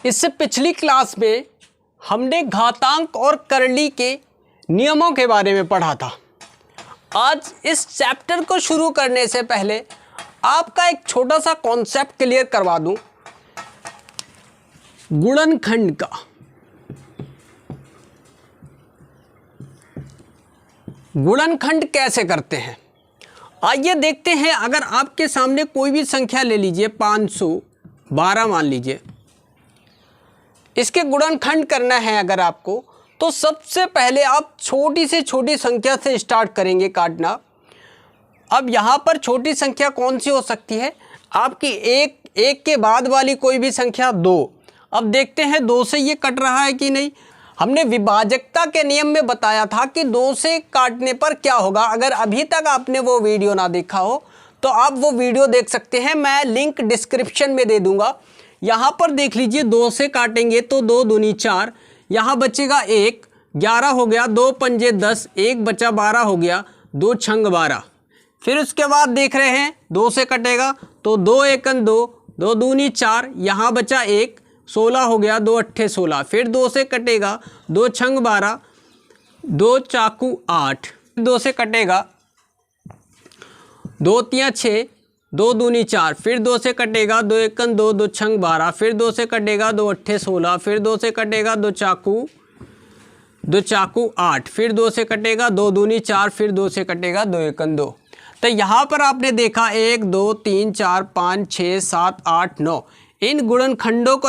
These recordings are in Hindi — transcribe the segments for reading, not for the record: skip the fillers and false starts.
इससे पिछली क्लास में हमने घातांक और करली के नियमों के बारे में पढ़ा था। आज इस चैप्टर को शुरू करने से पहले आपका एक छोटा सा कॉन्सेप्ट क्लियर करवा दूं, गुणनखंड का। गुणनखंड कैसे करते हैं आइए देखते हैं। अगर आपके सामने कोई भी संख्या ले लीजिए, 512 मान लीजिए, इसके गुणनखंड करना है अगर आपको, तो सबसे पहले आप छोटी से छोटी संख्या से स्टार्ट करेंगे काटना। अब यहाँ पर छोटी संख्या कौन सी हो सकती है आपकी? एक के बाद वाली कोई भी संख्या 2। अब देखते हैं 2 से ये कट रहा है कि नहीं। हमने विभाजकता के नियम में बताया था कि 2 से काटने पर क्या होगा। अगर अभी तक आपने वो वीडियो ना देखा हो तो आप वो वीडियो देख सकते हैं, मैं लिंक डिस्क्रिप्शन में दे दूंगा। यहाँ पर देख लीजिए, 2 से काटेंगे तो 2 दूनी 4, यहाँ बचेगा 1, 11 हो गया, 2 पंजे 10, 1 बचा 12 हो गया, 2 छंग 12। फिर उसके बाद देख रहे हैं 2 से कटेगा तो 2 एकन 2, 2 दूनी 4, यहाँ बचा 1, 16 हो गया, 2 अट्ठे 16। फिर 2 से कटेगा 2 छंग 12, 2 चाकू 8। 2 से कटेगा 2 तियाँ 6, 2 दूनी 4। फिर 2 से कटेगा 2 एकन 2, 2 छंग 12। फिर 2 से कटेगा 2 अट्ठे 16। फिर 2 से कटेगा 2 चाकू 8। फिर 2 से कटेगा 2 दूनी 4। फिर 2 से कटेगा 2 एकन 2। तो यहाँ पर आपने देखा 1 2 3 4 5 6 7 8 9। इन गुणनखंडों को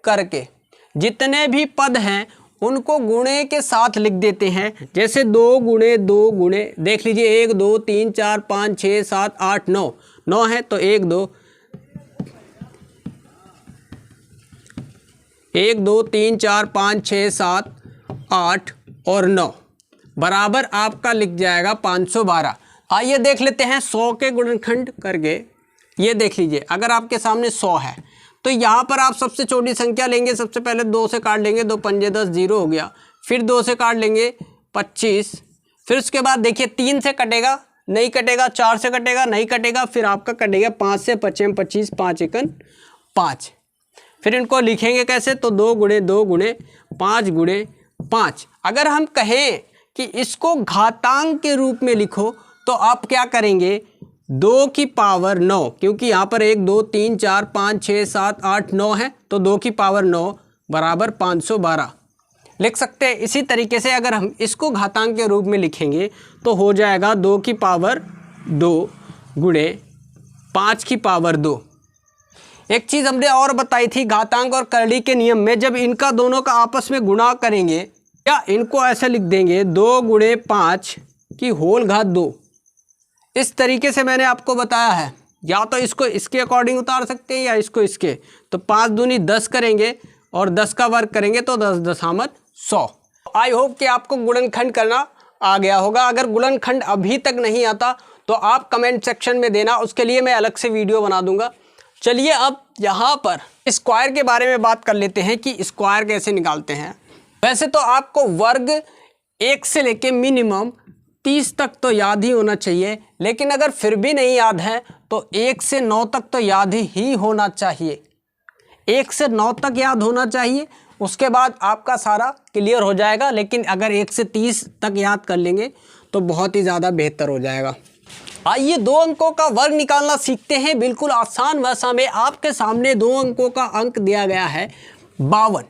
करके जितने भी पद हैं उनको गुणे के साथ लिख देते हैं। जैसे 2 गुणे 2 गुणे, देख लीजिए 1 2 3 4 5 6 7 8 9, 9 है तो 1 2 3 4 5 6 7 8 और 9 बराबर आपका लिख जाएगा 512। आइए देख लेते हैं 100 के गुणनखंड करके। ये देख लीजिए, अगर आपके सामने 100 है तो यहाँ पर आप सबसे छोटी संख्या लेंगे। सबसे पहले 2 से काट लेंगे, 2 पंजे 10, 0 हो गया। फिर 2 से काट लेंगे 25। फिर उसके बाद देखिए 3 से कटेगा, नहीं कटेगा। 4 से कटेगा, नहीं कटेगा। फिर आपका कटेगा 5 से, 25 25, 5 एकन 5। फिर इनको लिखेंगे कैसे? तो 2 गुणे 2 गुणे 5 गुणे 5। अगर हम कहें कि इसको घातांक के रूप में लिखो तो आप क्या करेंगे? 2 की पावर 9, क्योंकि यहाँ पर 1 2 3 4 5 6 7 8 9 है तो 2 की पावर 9 बराबर 512 लिख सकते हैं। इसी तरीके से अगर हम इसको घातांक के रूप में लिखेंगे तो हो जाएगा 2 की पावर 2 गुणे 5 की पावर 2। एक चीज़ हमने और बताई थी घातांक और करली के नियम में, जब इनका दोनों का आपस में गुणा करेंगे या इनको ऐसे लिख देंगे 2 गुणे 5 की होल घात 2। इस तरीके से मैंने आपको बताया है। या तो इसको इसके अकॉर्डिंग उतार सकते हैं या इसको इसके। तो 5 दूनी 10 करेंगे और 10 का वर्ग करेंगे तो 10 दशामलव 100। आई होप कि आपको गुणनखंड करना आ गया होगा। अगर गुणनखंड अभी तक नहीं आता तो आप कमेंट सेक्शन में देना, उसके लिए मैं अलग से वीडियो बना दूंगा। चलिए अब यहाँ पर स्क्वायर के बारे में बात कर लेते हैं कि स्क्वायर कैसे निकालते हैं। वैसे तो आपको वर्ग 1 से लेके मिनिमम 30 तक तो याद ही होना चाहिए, लेकिन अगर फिर भी नहीं याद है तो 1 से 9 तक तो याद ही होना चाहिए। 1 से 9 तक याद होना चाहिए, उसके बाद आपका सारा क्लियर हो जाएगा। लेकिन अगर 1 से 30 तक याद कर लेंगे तो बहुत ही ज़्यादा बेहतर हो जाएगा। आइए 2 अंकों का वर्ग निकालना सीखते हैं, बिल्कुल आसान भाषा में। आपके सामने 2 अंकों का अंक दिया गया है 52।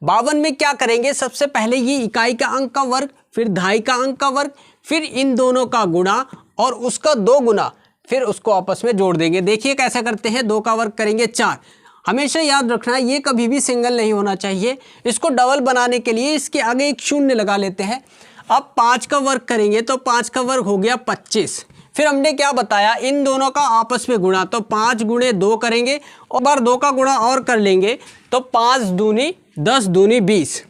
52 में क्या करेंगे? सबसे पहले ये इकाई का अंक का वर्ग, फिर दहाई का अंक का वर्ग, फिर इन दोनों का गुणा और उसका 2 गुना, फिर उसको आपस में जोड़ देंगे। देखिए कैसे करते हैं। 2 का वर्ग करेंगे 4। हमेशा याद रखना ये कभी भी सिंगल नहीं होना चाहिए। इसको डबल बनाने के लिए इसके आगे एक शून्य लगा लेते हैं। अब 5 का वर्ग करेंगे तो 5 का वर्ग हो गया 25। फिर हमने क्या बताया? इन दोनों का आपस में गुणा, तो 5 गुणे 2 करेंगे और बार 2 का गुणा और कर लेंगे तो 5 दूनी 10 दूनी 20,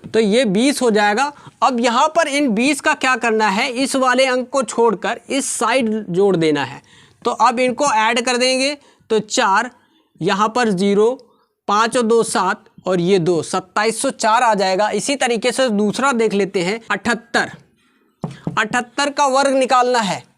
तो ये 20 हो जाएगा। अब यहाँ पर इन 20 का क्या करना है? इस वाले अंक को छोड़कर इस साइड जोड़ देना है। तो अब इनको ऐड कर देंगे तो 4, यहाँ पर 0, 5 और 2 7 और ये 2, 2704 आ जाएगा। इसी तरीके से दूसरा देख लेते हैं 78। 78 का वर्ग निकालना है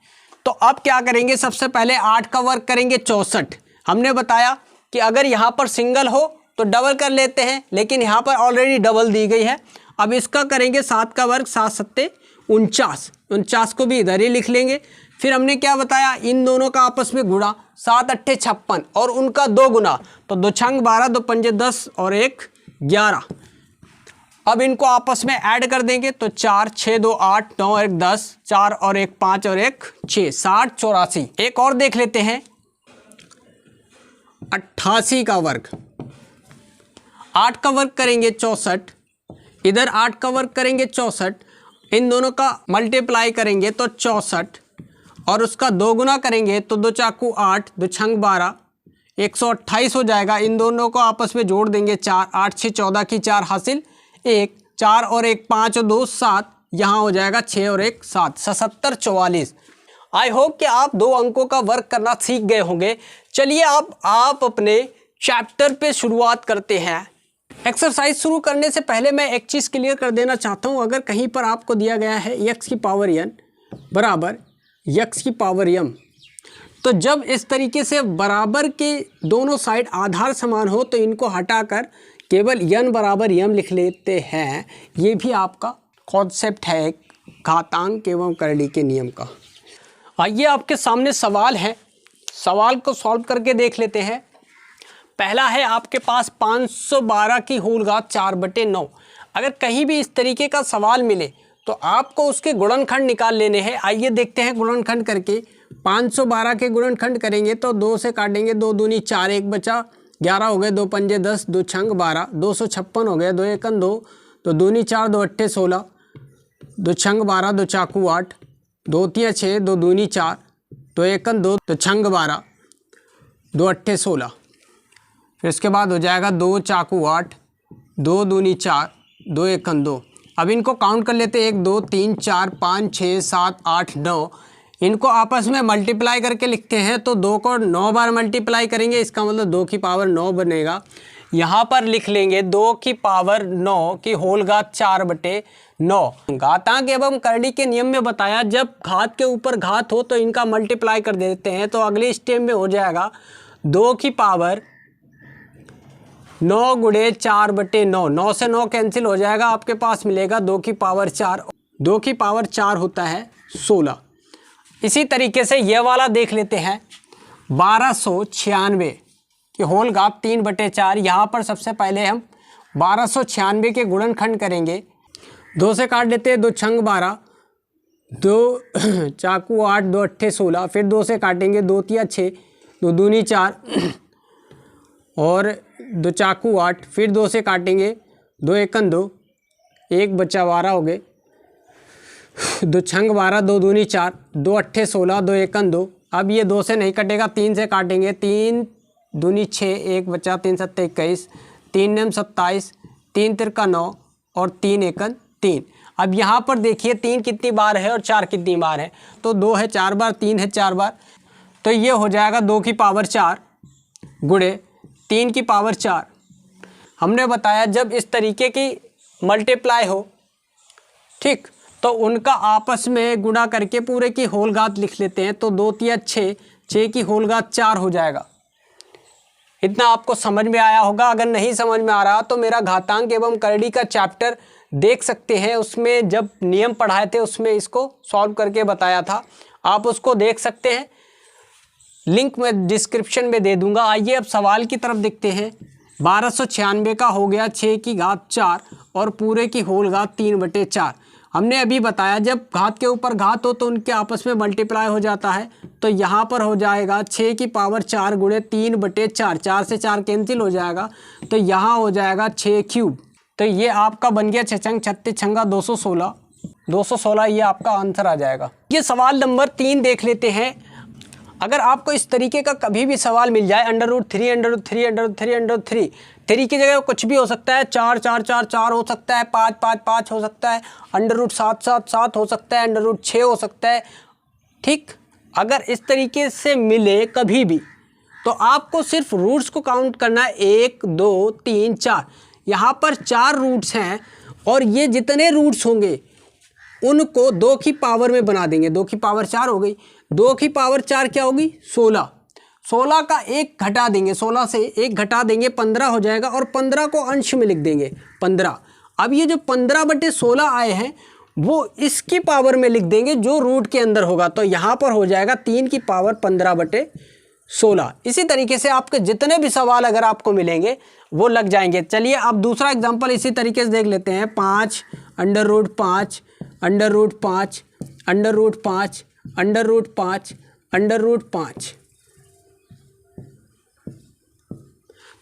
तो अब क्या करेंगे? सबसे पहले 8 का वर्ग करेंगे 64। हमने बताया कि अगर यहाँ पर सिंगल हो तो डबल कर लेते हैं, लेकिन यहाँ पर ऑलरेडी डबल दी गई है। अब इसका करेंगे 7 का वर्ग 7 सत्ते 49, 49 को भी इधर ही लिख लेंगे। फिर हमने क्या बताया, इन दोनों का आपस में गुणा, 7 अट्ठे 56 और उनका 2 गुना, तो 2 छंग 12, 2 पंजे 10 और 1 11। अब इनको आपस में ऐड कर देंगे तो 4 6 2 8 9 1 10, 4 और 1 5 और 1 6, 60 84। एक और देख लेते हैं, 88 का वर्ग, 8 का वर्ग करेंगे 64, इधर 8 का वर्ग करेंगे 64, इन दोनों का मल्टीप्लाई करेंगे तो 64 और उसका 2 गुना करेंगे तो 2 चाकू 8, 2 छंग 12, 128 हो जाएगा। इन दोनों को आपस में जोड़ देंगे 4, 8 6 14 की 4 हासिल 1, 4 और 1 5 और 2 7, यहाँ हो जाएगा 6 और 1 7, 77 44। आई होप कि आप 2 अंकों का वर्क करना सीख गए होंगे। चलिए अब आप अपने चैप्टर पे शुरुआत करते हैं। एक्सरसाइज शुरू करने से पहले मैं एक चीज़ क्लियर कर देना चाहता हूँ। अगर कहीं पर आपको दिया गया है x की पावर n बराबर x की पावर m, तो जब इस तरीके से बराबर के दोनों साइड आधार समान हो तो इनको हटाकर केवल n बराबर m लिख लेते हैं। ये भी आपका कॉन्सेप्ट है घातांक एवं करड़ी के नियम का। आइए आपके सामने सवाल है, सवाल को सॉल्व करके देख लेते हैं। पहला है आपके पास 512 की होल घात 4/9। अगर कहीं भी इस तरीके का सवाल मिले तो आपको उसके गुणनखंड निकाल लेने हैं। आइए देखते हैं गुणनखंड करके। 512 के गुणनखंड करेंगे तो 2 से काटेंगे, 2 दूनी 4, 1 बचा 11 हो गए, 2 पंजे 10, 2 छंग 12, 256 हो गए, 2 एकन 2, 2 दूनी 4, 2 अट्ठे 16, 2 छंग 12, 2 चाकू 8, 2 तिया 6, 2 दूनी 4, 2 एकन 2, तो छंग 12, 2 अट्ठे 16। फिर इसके बाद हो जाएगा 2 चाकू 8, 2 दूनी 4, 2 एकन 2। अब इनको काउंट कर लेते हैं, 1 2 3 4 5 6 7 8 9। इनको आपस में मल्टीप्लाई करके लिखते हैं तो 2 को 9 बार मल्टीप्लाई करेंगे, इसका मतलब 2 की पावर 9 बनेगा। यहाँ पर लिख लेंगे 2 की पावर 9 की होल घात 4/9। घातांक एवं करड़ी के नियम में बताया जब घात के ऊपर घात हो तो इनका मल्टीप्लाई कर देते हैं, तो अगले स्टेप में हो जाएगा 2 की पावर 9 गुणे 4/9। 9 से 9 कैंसिल हो जाएगा, आपके पास मिलेगा 2 की पावर 4। 2 की पावर 4 होता है 16। इसी तरीके से ये वाला देख लेते हैं, 1296 कि होल घात 3/4। यहाँ पर सबसे पहले हम 1296 के गुणनखंड करेंगे। 2 से काट लेते हैं, 2 छंग 12, 2 चाकू 8, 2 अट्ठे 16, फिर 2 से काटेंगे, 2 तिया 6, 2 दूनी 4 और 2 चाकू 8, फिर 2 से काटेंगे, 2 एकन 2, 1 बचा 12 हो गए, 2 छंग 12, 2 दूनी 4, 2 अट्ठे 16, 2 एकन 2। अब ये 2 से नहीं कटेगा, 3 से काटेंगे, 3 दूनी 6, 1 बचा 3 सत्ते 21, 3 नेम 27, 3 तिरका 9 और 3 एकन 3। अब यहाँ पर देखिए 3 कितनी बार है और 4 कितनी बार है, तो 2 है 4 बार, 3 है 4 बार, तो ये हो जाएगा 2 की पावर 4 गुणे 3 की पावर 4। हमने बताया जब इस तरीके की मल्टीप्लाई हो, ठीक, तो उनका आपस में गुणा करके पूरे की होल घात लिख लेते हैं, तो 2 तिया 6, 6 की होल घात 4 हो जाएगा। इतना आपको समझ में आया होगा। अगर नहीं समझ में आ रहा तो मेरा घातांक एवं करड़ी का चैप्टर देख सकते हैं, उसमें जब नियम पढ़ाए थे उसमें इसको सॉल्व करके बताया था, आप उसको देख सकते हैं, लिंक मैं डिस्क्रिप्शन में दे दूंगा। आइए अब सवाल की तरफ देखते हैं। 1296 का हो गया 6 की घात 4 और पूरे की होल घात 3/4। हमने अभी बताया जब घात के ऊपर घात हो तो उनके आपस में मल्टीप्लाई हो जाता है, तो यहाँ पर हो जाएगा 6 की पावर 4 गुणे 3/4। 4 से 4 कैंसिल हो जाएगा, तो यहाँ हो जाएगा 6 क्यूब। तो ये आपका बन गया 6 छंग 36 छंगा 216, 216 ये आपका आंसर आ जाएगा। ये सवाल नंबर 3 देख लेते हैं। अगर आपको इस तरीके का कभी भी सवाल मिल जाए, √3 3 की जगह कुछ भी हो सकता है, 4 4 4 4 हो सकता है, 5 5 5 हो सकता है, √7 7 7 हो सकता है, √6 हो सकता है, ठीक। अगर इस तरीके से मिले कभी भी तो आपको सिर्फ रूट्स को काउंट करना है, 1 2 3 4। यहाँ पर 4 रूट्स हैं और ये जितने रूट्स होंगे उनको 2 की पावर में बना देंगे। 2 की पावर 4 हो गई, 2 की पावर 4 क्या होगी 16, 16 का 1 घटा देंगे, 16 से 1 घटा देंगे 15 हो जाएगा और 15 को अंश में लिख देंगे 15। अब ये जो 15/16 आए हैं वो इसकी पावर में लिख देंगे जो रूट के अंदर होगा, तो यहाँ पर हो जाएगा 3 की पावर 15/16। इसी तरीके से आपके जितने भी सवाल अगर आपको मिलेंगे वो लग जाएंगे। चलिए अब दूसरा एग्जांपल इसी तरीके से देख लेते हैं। 5 √5 √5 √5 √5 √5।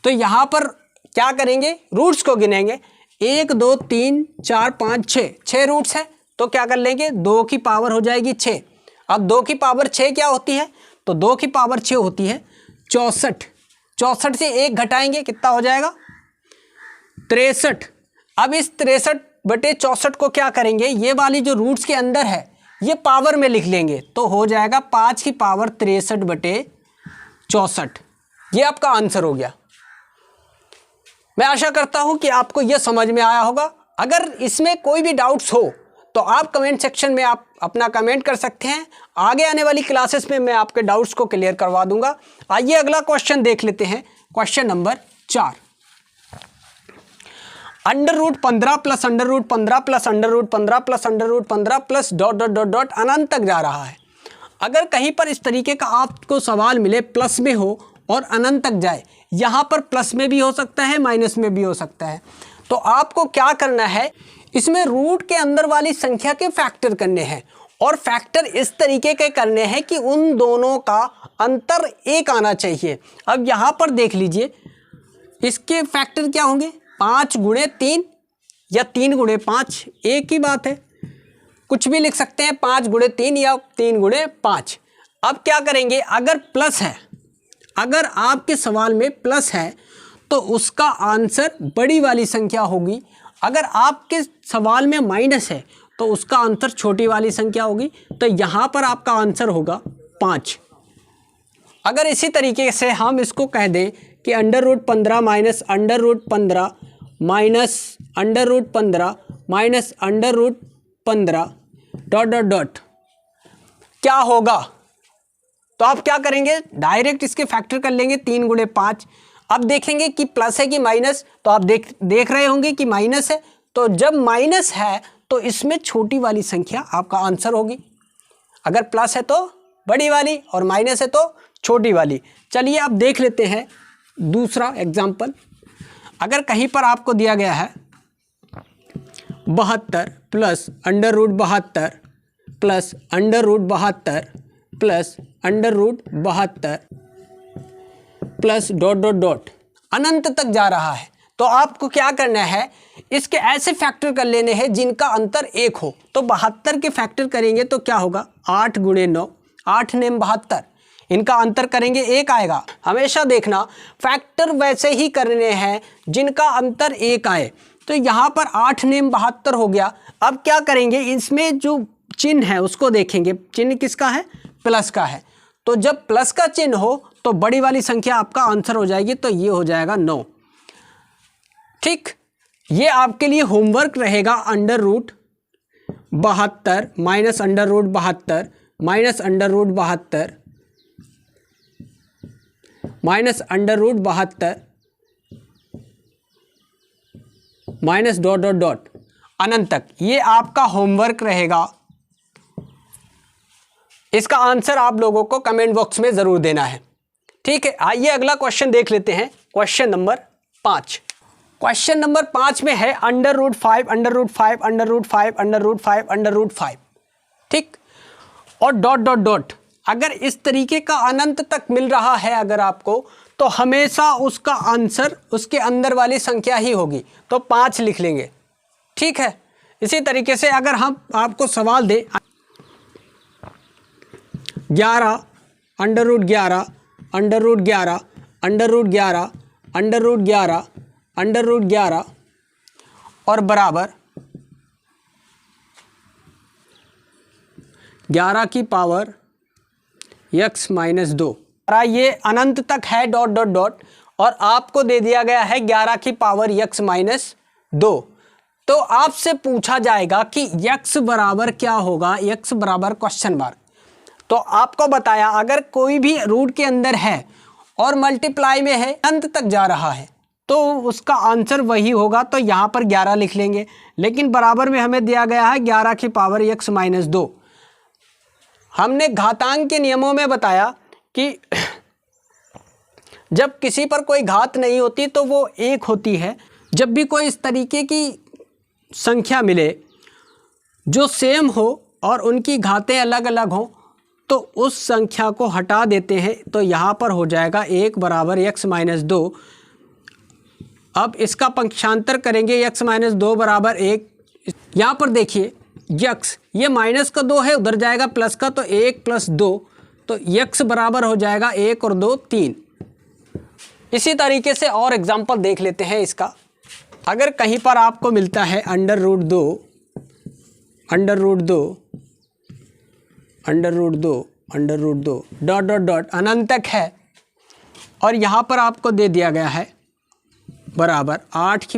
तो यहाँ पर क्या करेंगे, रूट्स को गिनेंगे। 1 2 3 4 5 6 रूट्स है, तो क्या कर लेंगे 2 की पावर हो जाएगी 6। अब 2 की पावर 6 क्या होती है, तो 2 की पावर 6 होती है 64। 64 से 1 घटाएंगे कितना हो जाएगा 63। अब इस 63/64 को क्या करेंगे, ये वाली जो रूट्स के अंदर है ये पावर में लिख लेंगे, तो हो जाएगा 5 की पावर 63/64। ये आपका आंसर हो गया। मैं आशा करता हूं कि आपको यह समझ में आया होगा। अगर इसमें कोई भी डाउट्स हो तो आप कमेंट सेक्शन में आप अपना कमेंट कर सकते हैं। आगे आने वाली क्लासेस में मैं आपके डाउट्स को क्लियर करवा दूंगा। आइए अगला क्वेश्चन देख लेते हैं। Question number 4। √15 + √15 + √15 + √15 plus dot dot dot dot अनंत तक जा रहा है। अगर कहीं पर इस तरीके का आपको सवाल मिले प्लस में हो और अनंत तक जाए, यहाँ पर प्लस में भी हो सकता है माइनस में भी हो सकता है, तो आपको क्या करना है, इसमें रूट के अंदर वाली संख्या के फैक्टर करने हैं और फैक्टर इस तरीके के करने हैं कि उन दोनों का अंतर 1 आना चाहिए। अब यहाँ पर देख लीजिए इसके फैक्टर क्या होंगे, 5 × 3 या 3 × 5, एक ही बात है, कुछ भी लिख सकते हैं, 5 × 3 या 3 × 5। अब क्या करेंगे, अगर प्लस है, अगर आपके सवाल में प्लस है तो उसका आंसर बड़ी वाली संख्या होगी। अगर आपके सवाल में माइनस है तो उसका आंसर छोटी वाली संख्या होगी। तो यहाँ पर आपका आंसर होगा 5। अगर इसी तरीके से हम इसको कह दें कि √15 minus √15 minus √15 minus √15 dot dot dot क्या होगा, तो आप क्या करेंगे, डायरेक्ट इसके फैक्टर कर लेंगे 3 × 5। अब देखेंगे कि प्लस है कि माइनस, तो आप देख रहे होंगे कि माइनस है, तो जब माइनस है तो इसमें छोटी वाली संख्या आपका आंसर होगी। अगर प्लस है तो बड़ी वाली और माइनस है तो छोटी वाली। चलिए अब देख लेते हैं दूसरा एग्जाम्पल। अगर कहीं पर आपको दिया गया है 72 plus √72 plus √72 plus √72 plus dot dot dot अनंत तक जा रहा है, तो आपको क्या करना है, इसके ऐसे फैक्टर कर लेने हैं जिनका अंतर 1 हो। तो 72 के फैक्टर करेंगे तो क्या होगा, 8 × 9, 8 9 72, इनका अंतर करेंगे 1 आएगा। हमेशा देखना फैक्टर वैसे ही करने हैं जिनका अंतर 1 आए। तो यहाँ पर 8 9 72 हो गया। अब क्या करेंगे, इसमें जो चिन्ह है उसको देखेंगे, चिन्ह किसका है, प्लस का है। तो जब प्लस का चिन्ह हो तो बड़ी वाली संख्या आपका आंसर हो जाएगी, तो ये हो जाएगा 9। ठीक, ये आपके लिए होमवर्क रहेगा। √72 minus √72 minus √72 minus √72 minus dot dot dot अनंत तक, ये आपका होमवर्क रहेगा। इसका आंसर आप लोगों को कमेंट बॉक्स में ज़रूर देना है। ठीक है, आइए अगला क्वेश्चन देख लेते हैं। Question number 5। क्वेश्चन नंबर 5 में है √5 √5 √5 √5 √5। ठीक, और डॉट डॉट डॉट। अगर इस तरीके का अनंत तक मिल रहा है अगर आपको, तो हमेशा उसका आंसर उसके अंदर वाली संख्या ही होगी, तो 5 लिख लेंगे। ठीक है, इसी तरीके से अगर हम आपको सवाल दें 11 √11 √11 √11 √11 √11 और बराबर 11 की पावर x - 2। ये अनंत तक है डॉट डॉट डॉट, और आपको दे दिया गया है 11 की पावर x - 2। तो आपसे पूछा जाएगा कि x बराबर क्या होगा, x बराबर क्वेश्चन मार्क। तो आपको बताया अगर कोई भी रूट के अंदर है और मल्टीप्लाई में है, अंत तक जा रहा है, तो उसका आंसर वही होगा। तो यहाँ पर 11 लिख लेंगे, लेकिन बराबर में हमें दिया गया है 11 की पावर x माइनस 2। हमने घातांक के नियमों में बताया कि जब किसी पर कोई घात नहीं होती तो वो 1 होती है। जब भी कोई इस तरीके की संख्या मिले जो सेम हो और उनकी घातें अलग अलग हों, तो उस संख्या को हटा देते हैं। तो यहाँ पर हो जाएगा 1 बराबर x माइनस 2। अब इसका पंक्षांतर करेंगे, x माइनस 2 बराबर 1। यहाँ पर देखिए x, ये माइनस का 2 है, उधर जाएगा प्लस का, तो 1 प्लस 2, तो x बराबर हो जाएगा 1 और 2 3। इसी तरीके से और एग्जाम्पल देख लेते हैं इसका। अगर कहीं पर आपको मिलता है अंडर रूट दो डॉट डॉट डॉट अनंत तक है, और यहाँ पर आपको दे दिया गया है बराबर 8 की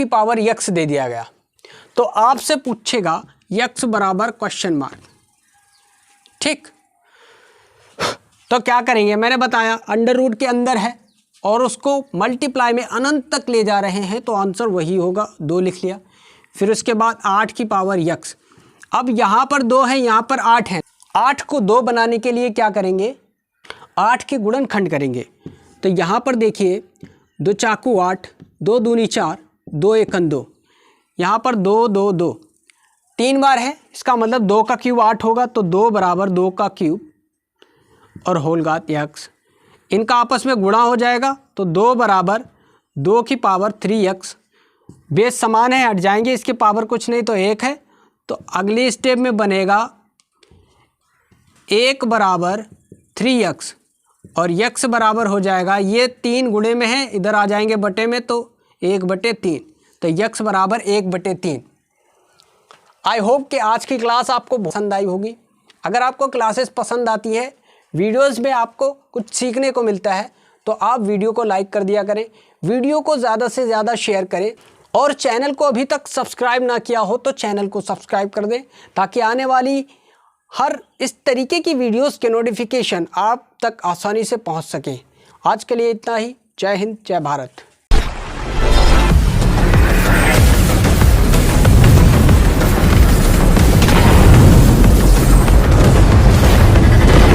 पावर x दे दिया गया, तो आपसे पूछेगा x बराबर क्वेश्चन मार्क। ठीक, तो क्या करेंगे, मैंने बताया अंडर रूट के अंदर है और उसको मल्टीप्लाई में अनंत तक ले जा रहे हैं, तो आंसर वही होगा, 2 लिख लिया। फिर उसके बाद 8 की पावर x। अब यहाँ पर 2 है, यहाँ पर 8 है। 8 को 2 बनाने के लिए क्या करेंगे, 8 के गुणनखंड करेंगे। तो यहाँ पर देखिए 2 चाकू 8, 2 दूनी 4, 2 एकन 2, यहाँ पर 2 2 2 3 बार है, इसका मतलब 2 का क्यूब 8 होगा, तो 2 बराबर 2 का क्यूब और होल घात x। इनका आपस में गुणा हो जाएगा, तो 2 बराबर 2 की पावर 3x। बेस समान है, हट जाएंगे, इसके पावर कुछ नहीं तो 1 है। तो अगली स्टेप में बनेगा 1 बराबर 3x और x बराबर हो जाएगा, ये 3 गुणे में है, इधर आ जाएंगे बटे में, तो 1/3, तो x बराबर 1/3। आई होप कि आज की क्लास आपको पसंद आई होगी। अगर आपको क्लासेस पसंद आती है, वीडियोस में आपको कुछ सीखने को मिलता है, तो आप वीडियो को लाइक कर दिया करें, वीडियो को ज़्यादा से ज़्यादा शेयर करें, और चैनल को अभी तक सब्सक्राइब ना किया हो तो चैनल को सब्सक्राइब कर दें, ताकि आने वाली हर इस तरीके की वीडियोस के नोटिफिकेशन आप तक आसानी से पहुंच सकें। आज के लिए इतना ही। जय हिंद, जय भारत।